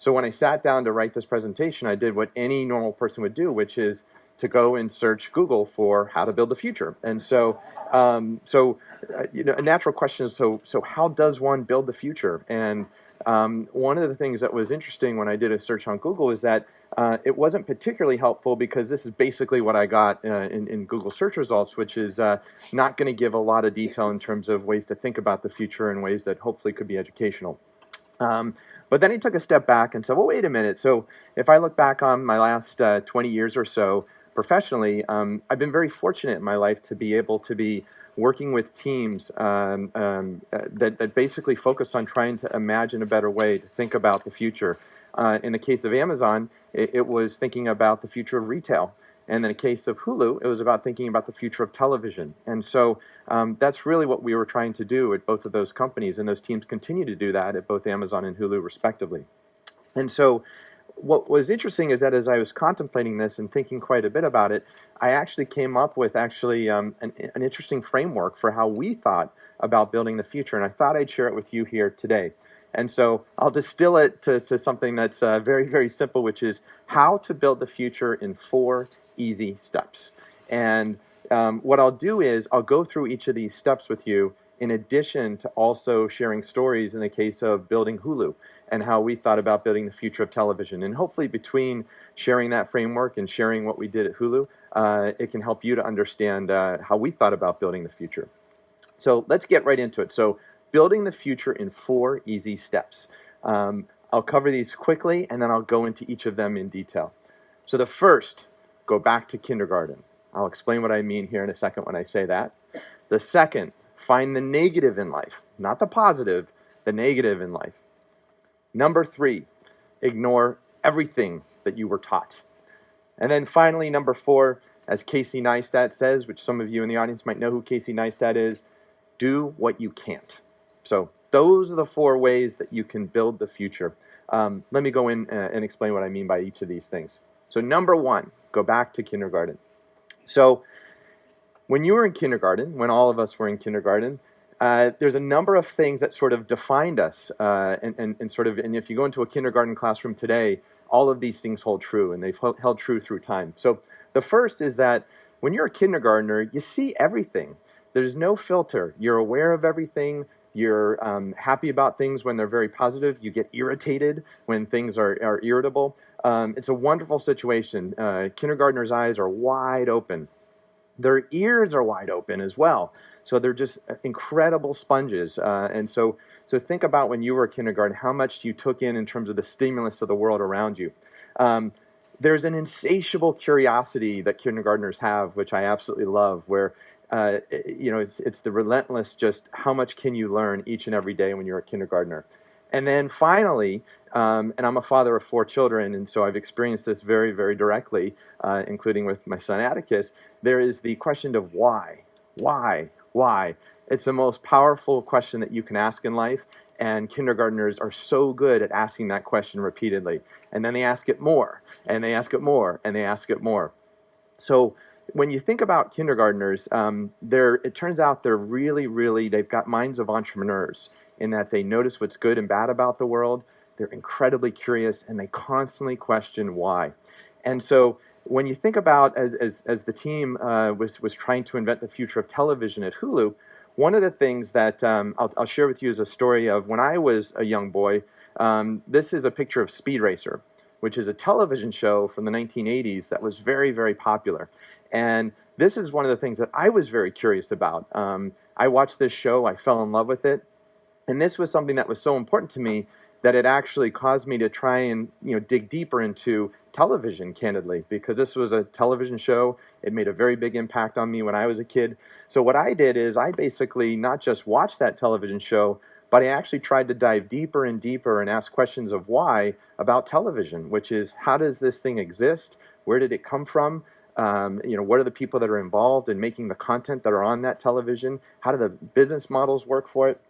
So when I sat down to write this presentation, I did what any normal person would do, which is to go and search Google for how to build the future. And so, a natural question is, so how does one build the future? And one of the things that was interesting when I did a search on Google is that it wasn't particularly helpful, because this is basically what I got in Google search results, which is not going to give a lot of detail in terms of ways to think about the future in ways that hopefully could be educational. But then he took a step back and said, well, wait a minute. So if I look back on my last 20 years or so professionally, I've been very fortunate in my life to be able to be working with teams that basically focused on trying to imagine a better way to think about the future. In the case of Amazon, it was thinking about the future of retail. And in the case of Hulu, it was about thinking about the future of television. And so that's really what we were trying to do at both of those companies, and those teams continue to do that at both Amazon and Hulu, respectively. And so what was interesting is that as I was contemplating this and thinking quite a bit about it, I actually came up with an interesting framework for how we thought about building the future, and I thought I'd share it with you here today. And so I'll distill it to something that's very, very simple, which is how to build the future in 4 easy steps. And what I'll do is I'll go through each of these steps with you, in addition to also sharing stories in the case of building Hulu and how we thought about building the future of television. And hopefully between sharing that framework and sharing what we did at Hulu, it can help you to understand how we thought about building the future. So let's get right into it. So building the future in 4 easy steps. I'll cover these quickly, and then I'll go into each of them in detail. So the first, go back to kindergarten. I'll explain what I mean here in a second when I say that. The second, find the negative in life, not the positive, the negative in life. Number 3, ignore everything that you were taught. And then finally, number 4, as Casey Neistat says, which some of you in the audience might know who Casey Neistat is, do what you can't. So those are the 4 ways that you can build the future. Let me go in and explain what I mean by each of these things. So number 1, go back to kindergarten. So when you were in kindergarten, when all of us were in kindergarten, there's a number of things that sort of defined us, and if you go into a kindergarten classroom today, all of these things hold true, and they've held true through time. So the first is that when you're a kindergartner, you see everything. There's no filter. You're aware of everything. You're happy about things when they're very positive. You get irritated when things are irritable. It's a wonderful situation. Kindergartners' eyes are wide open. Their ears are wide open as well. So they're just incredible sponges. And so think about when you were a kindergarten, how much you took in terms of the stimulus of the world around you. There's an insatiable curiosity that kindergartners have, which I absolutely love, where it's the relentless, just how much can you learn each and every day when you're a kindergartner. And then finally, and I'm a father of 4 children, and so I've experienced this very, very directly, including with my son Atticus, there is the question of why. Why? Why? It's the most powerful question that you can ask in life, and kindergartners are so good at asking that question repeatedly. And then they ask it more, and they ask it more, and they ask it more. So when you think about kindergartners, it turns out they're really, they've got minds of entrepreneurs in that they notice what's good and bad about the world. They're incredibly curious, and they constantly question why. And so when you think about, as the team was trying to invent the future of television at Hulu, one of the things that I'll share with you is a story of when I was a young boy. This is a picture of Speed Racer, which is a television show from the 1980s that was very, very popular. And this is one of the things that I was very curious about. I watched this show, I fell in love with it, and this was something that was so important to me that it actually caused me to try and dig deeper into television, candidly, because this was a television show. It made a very big impact on me when I was a kid. So what I did is I basically not just watched that television show, but I actually tried to dive deeper and deeper and ask questions of why about television, which is, how does this thing exist? Where did it come from? What are the people that are involved in making the content that are on that television? How do the business models work for it?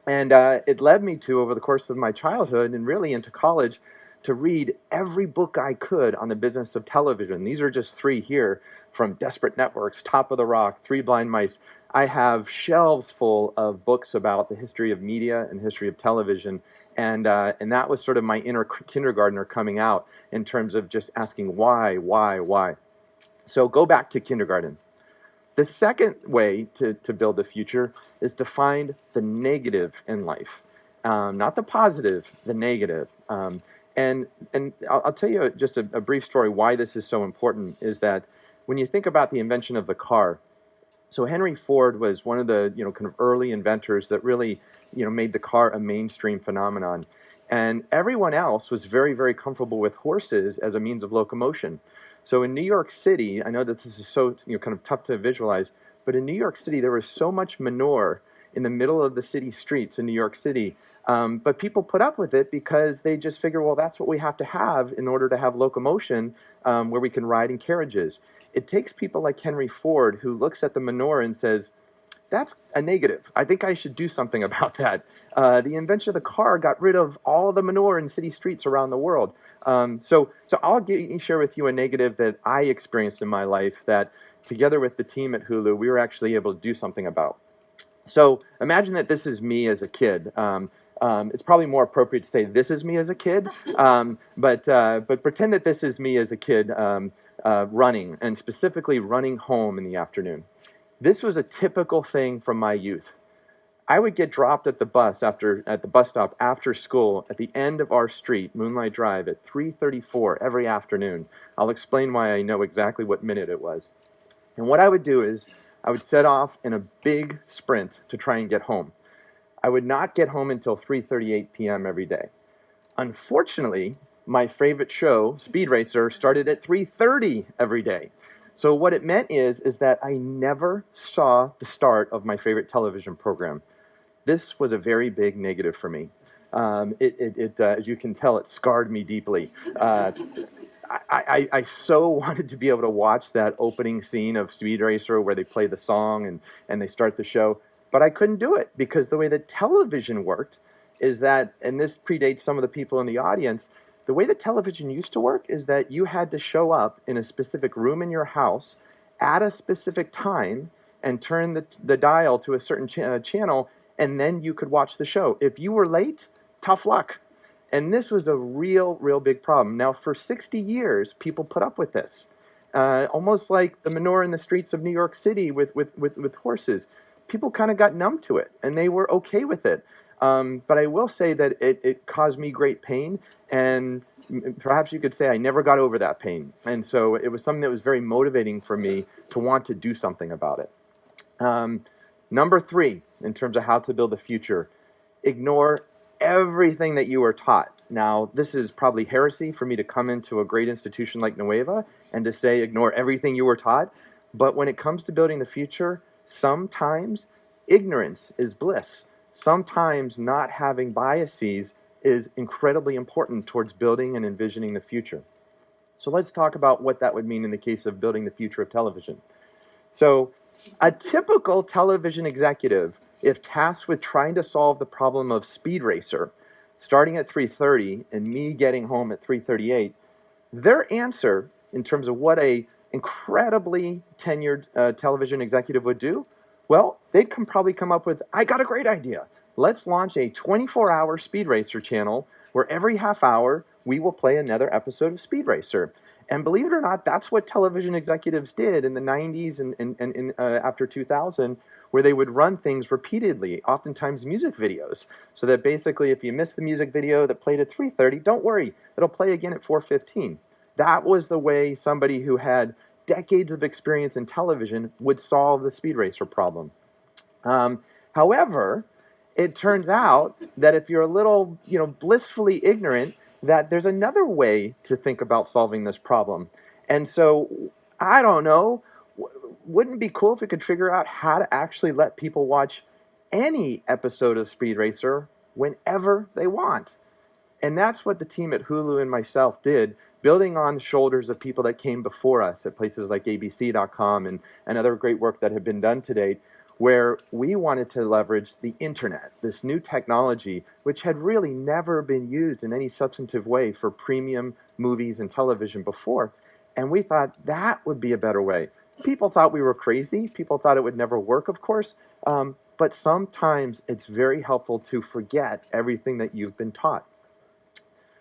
And it led me to, over the course of my childhood and really into college, to read every book I could on the business of television. These are just 3 here, from Desperate Networks, Top of the Rock, 3 Blind Mice. I have shelves full of books about the history of media and history of television, and that was sort of my inner kindergartner coming out in terms of just asking why. So go back to kindergarten. The second way to build the future is to find the negative in life, not the positive, the negative. And I'll tell you just a brief story why this is so important is that when you think about the invention of the car, so Henry Ford was one of the kind of early inventors that really made the car a mainstream phenomenon, and everyone else was very, very comfortable with horses as a means of locomotion. So in New York City, I know that this is so kind of tough to visualize, but in New York City there was so much manure in the middle of the city streets in New York City. But people put up with it because they just figure, well, that's what we have to have in order to have locomotion where we can ride in carriages. It takes people like Henry Ford who looks at the manure and says, that's a negative. I think I should do something about that. The invention of the car got rid of all of the manure in city streets around the world. So I'll share with you a negative that I experienced in my life that together with the team at Hulu, we were actually able to do something about. So imagine that this is me as a kid. It's probably more appropriate to say this is me as a kid, but pretend that this is me as a kid running, and specifically running home in the afternoon. This was a typical thing from my youth. I would get dropped at the bus stop after school at the end of our street, Moonlight Drive, at 3:34 every afternoon. I'll explain why I know exactly what minute it was. And what I would do is I would set off in a big sprint to try and get home. I would not get home until 3:38 p.m. every day. Unfortunately, my favorite show, Speed Racer, started at 3:30 every day. So what it meant is that I never saw the start of my favorite television program. This was a very big negative for me. As you can tell, it scarred me deeply. I so wanted to be able to watch that opening scene of Speed Racer where they play the song and they start the show, but I couldn't do it because the way that television worked is that, and this predates some of the people in the audience, the way that television used to work is that you had to show up in a specific room in your house at a specific time and turn the dial to a certain channel, and then you could watch the show. If you were late, tough luck. And this was a real, real big problem. Now, for 60 years, people put up with this. Almost like the manure in the streets of New York City with horses. People kind of got numb to it, and they were okay with it. But I will say that it caused me great pain, and perhaps you could say I never got over that pain. And so it was something that was very motivating for me to want to do something about it. Number 3, in terms of how to build a future, ignore everything that you were taught. Now, this is probably heresy for me to come into a great institution like Nueva and to say ignore everything you were taught. But when it comes to building the future, sometimes ignorance is bliss. Sometimes not having biases is incredibly important towards building and envisioning the future. So let's talk about what that would mean in the case of building the future of television. So a typical television executive, if tasked with trying to solve the problem of Speed Racer, starting at 3:30 and me getting home at 3:38, their answer in terms of what a incredibly tenured television executive would do, well, they'd probably come up with, I got a great idea. Let's launch a 24-hour Speed Racer channel where every half hour we will play another episode of Speed Racer. And believe it or not, that's what television executives did in the 90s and after 2000, where they would run things repeatedly, oftentimes music videos, so that basically if you missed the music video that played at 3:30, don't worry, it'll play again at 4:15. That was the way somebody who had decades of experience in television would solve the Speed Racer problem. However, it turns out that if you're a little, blissfully ignorant, that there's another way to think about solving this problem. And so, I don't know, wouldn't it be cool if we could figure out how to actually let people watch any episode of Speed Racer whenever they want? And that's what the team at Hulu and myself did, building on the shoulders of people that came before us at places like ABC.com and other great work that have been done to date, where we wanted to leverage the internet, this new technology, which had really never been used in any substantive way for premium movies and television before. And we thought that would be a better way. People thought we were crazy. People thought it would never work, of course. But sometimes it's very helpful to forget everything that you've been taught.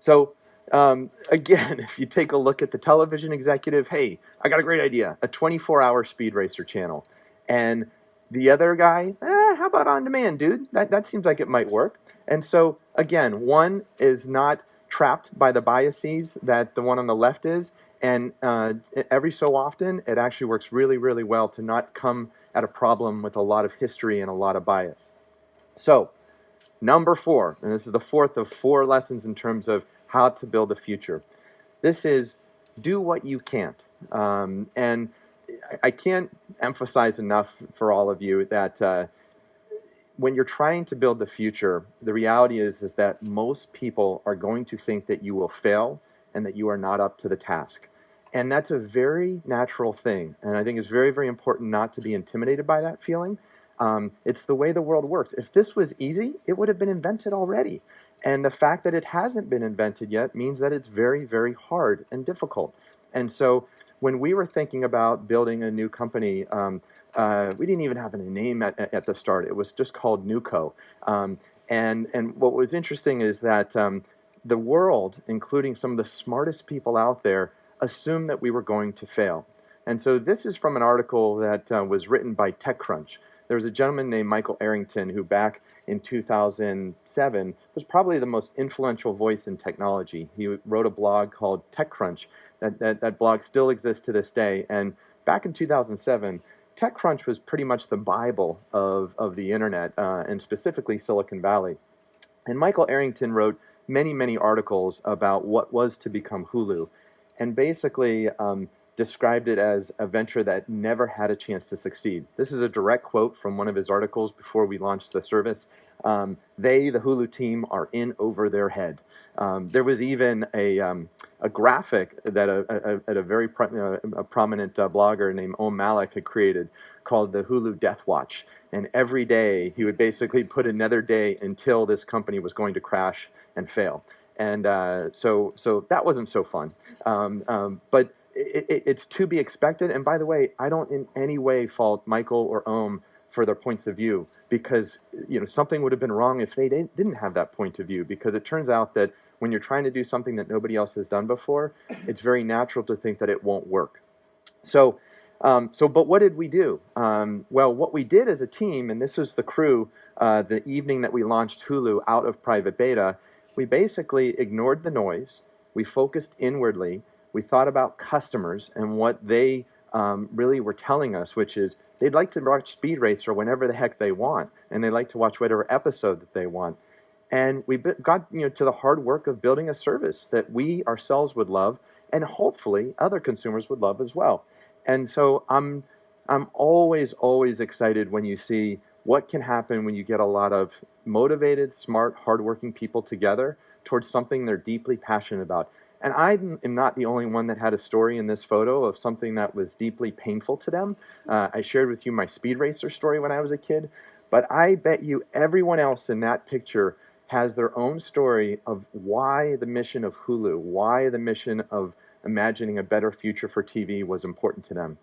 So, again, if you take a look at the television executive, hey, I got a great idea, a 24-hour Speed Racer channel. And the other guy, how about on demand, dude? That seems like it might work. And so, again, one is not trapped by the biases that the one on the left is. And every so often, it actually works really, really well to not come at a problem with a lot of history and a lot of bias. So, number 4, and this is the fourth of 4 lessons in terms of how to build a future. This is do what you can't. And I can't emphasize enough for all of you that when you're trying to build the future, the reality is that most people are going to think that you will fail and that you are not up to the task. And that's a very natural thing. And I think it's very, very important not to be intimidated by that feeling. It's the way the world works. If this was easy, it would have been invented already. And the fact that it hasn't been invented yet means that it's very, very hard and difficult. And so when we were thinking about building a new company, we didn't even have a name at the start. It was just called NewCo. And what was interesting is that the world, including some of the smartest people out there, assumed that we were going to fail. And so this is from an article that was written by TechCrunch. There was a gentleman named Michael Arrington who back in 2007 was probably the most influential voice in technology. He wrote a blog called TechCrunch. That blog still exists to this day. And back in 2007, TechCrunch was pretty much the Bible of the internet, and specifically Silicon Valley. And Michael Arrington wrote many, many articles about what was to become Hulu, and basically described it as a venture that never had a chance to succeed. This is a direct quote from one of his articles before we launched the service. They, the Hulu team, are in over their head. There was even a graphic that a very prominent blogger named Om Malik had created called the Hulu Death Watch. And every day he would basically put another day until this company was going to crash and fail. And so that wasn't so fun. But it's to be expected. And by the way, I don't in any way fault Michael or Om for their points of view, because something would have been wrong if they didn't have that point of view. Because it turns out that when you're trying to do something that nobody else has done before, it's very natural to think that it won't work. So, but what did we do? Well, what we did as a team, and this was the crew, the evening that we launched Hulu out of private beta, we basically ignored the noise. We focused inwardly. We thought about customers and what they really were telling us, which is they'd like to watch Speed Racer whenever the heck they want, and they like to watch whatever episode that they want. And we got to the hard work of building a service that we ourselves would love, and hopefully other consumers would love as well. And so I'm always excited when you see what can happen when you get a lot of motivated, smart, hardworking people together towards something they're deeply passionate about. And I am not the only one that had a story in this photo of something that was deeply painful to them. I shared with you my Speed Racer story when I was a kid, but I bet you everyone else in that picture has their own story of why the mission of Hulu, why the mission of imagining a better future for TV was important to them.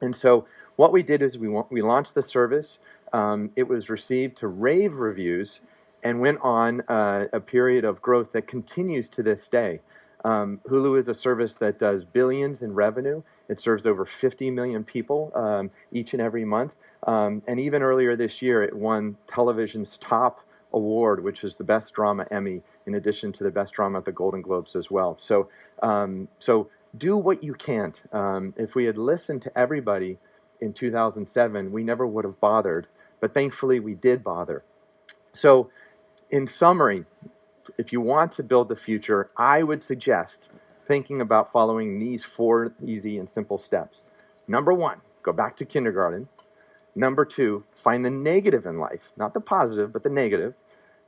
And so what we did is we launched the service. It was received to rave reviews and went on a period of growth that continues to this day. Hulu is a service that does billions in revenue. It serves over 50 million people each and every month. And even earlier this year, it won television's top award, which is the Best Drama Emmy, in addition to the Best Drama at the Golden Globes as well. So do what you can't. If we had listened to everybody in 2007, we never would have bothered. But thankfully, we did bother. So in summary, if you want to build the future, I would suggest thinking about following these 4 easy and simple steps. Number 1, go back to kindergarten. Number 2, find the negative in life, not the positive, but the negative.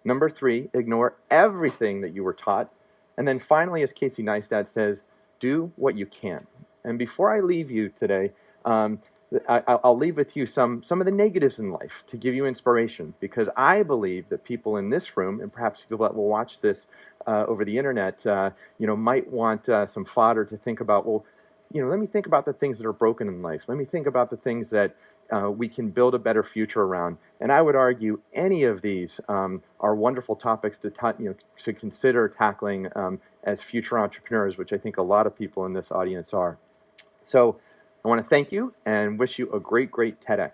Number 3, ignore everything that you were taught. And then finally, as Casey Neistat says, do what you can. And before I leave you today, I'll leave with you some of the negatives in life to give you inspiration, because I believe that people in this room, and perhaps people that will watch this over the internet, might want some fodder to think about, well, let me think about the things that are broken in life. Let me think about the things that we can build a better future around. And I would argue any of these are wonderful topics to consider tackling as future entrepreneurs, which I think a lot of people in this audience are. So I want to thank you and wish you a great, great TEDx.